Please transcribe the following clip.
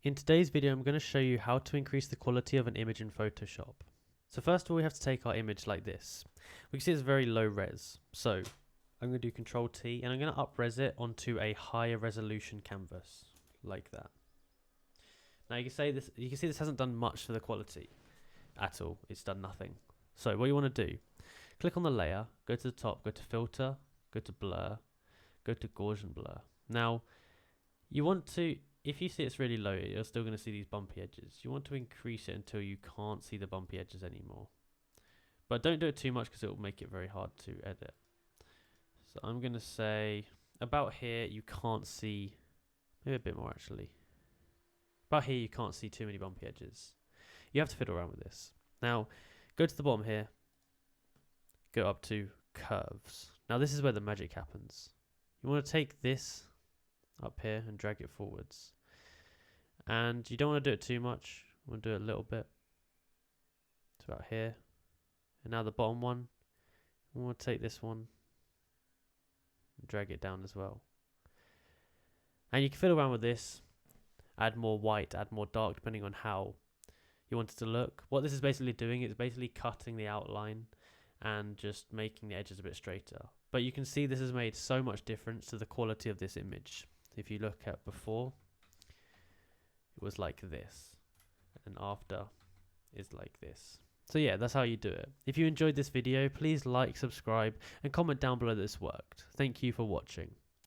In today's video, I'm going to show you how to increase the quality of an image in Photoshop. So first of all, we have to take our image like this. We can see it's very low res. So I'm going to do Control T and I'm going to up-res it onto a higher resolution canvas like that. Now you can see this hasn't done much for the quality at all. It's done nothing. So what you want to do, click on the layer, go to the top, go to Filter, go to Blur, go to Gaussian Blur. Now you want to, if you see it's really low, you're still going to see these bumpy edges. You want to increase it until you can't see the bumpy edges anymore. But don't do it too much because it will make it very hard to edit. So I'm going to say about here you can't see, maybe a bit more actually. About here you can't see too many bumpy edges. You have to fiddle around with this. Now go to the bottom here, go up to curves. Now this is where the magic happens. You want to take this up here and drag it forwards, and you don't want to do it too much. You want to do it a little bit. It's about here, and now the bottom one, we want to take this one and drag it down as well. And you can fiddle around with this, add more white, add more dark, depending on how you want it to look. What this is basically doing is basically cutting the outline and just making the edges a bit straighter. But you can see this has made so much difference to the quality of this image. If you look at before, it was like this, and after is like this. So yeah, that's how you do it. If you enjoyed this video, please like, subscribe, and comment down below that this worked. Thank you for watching.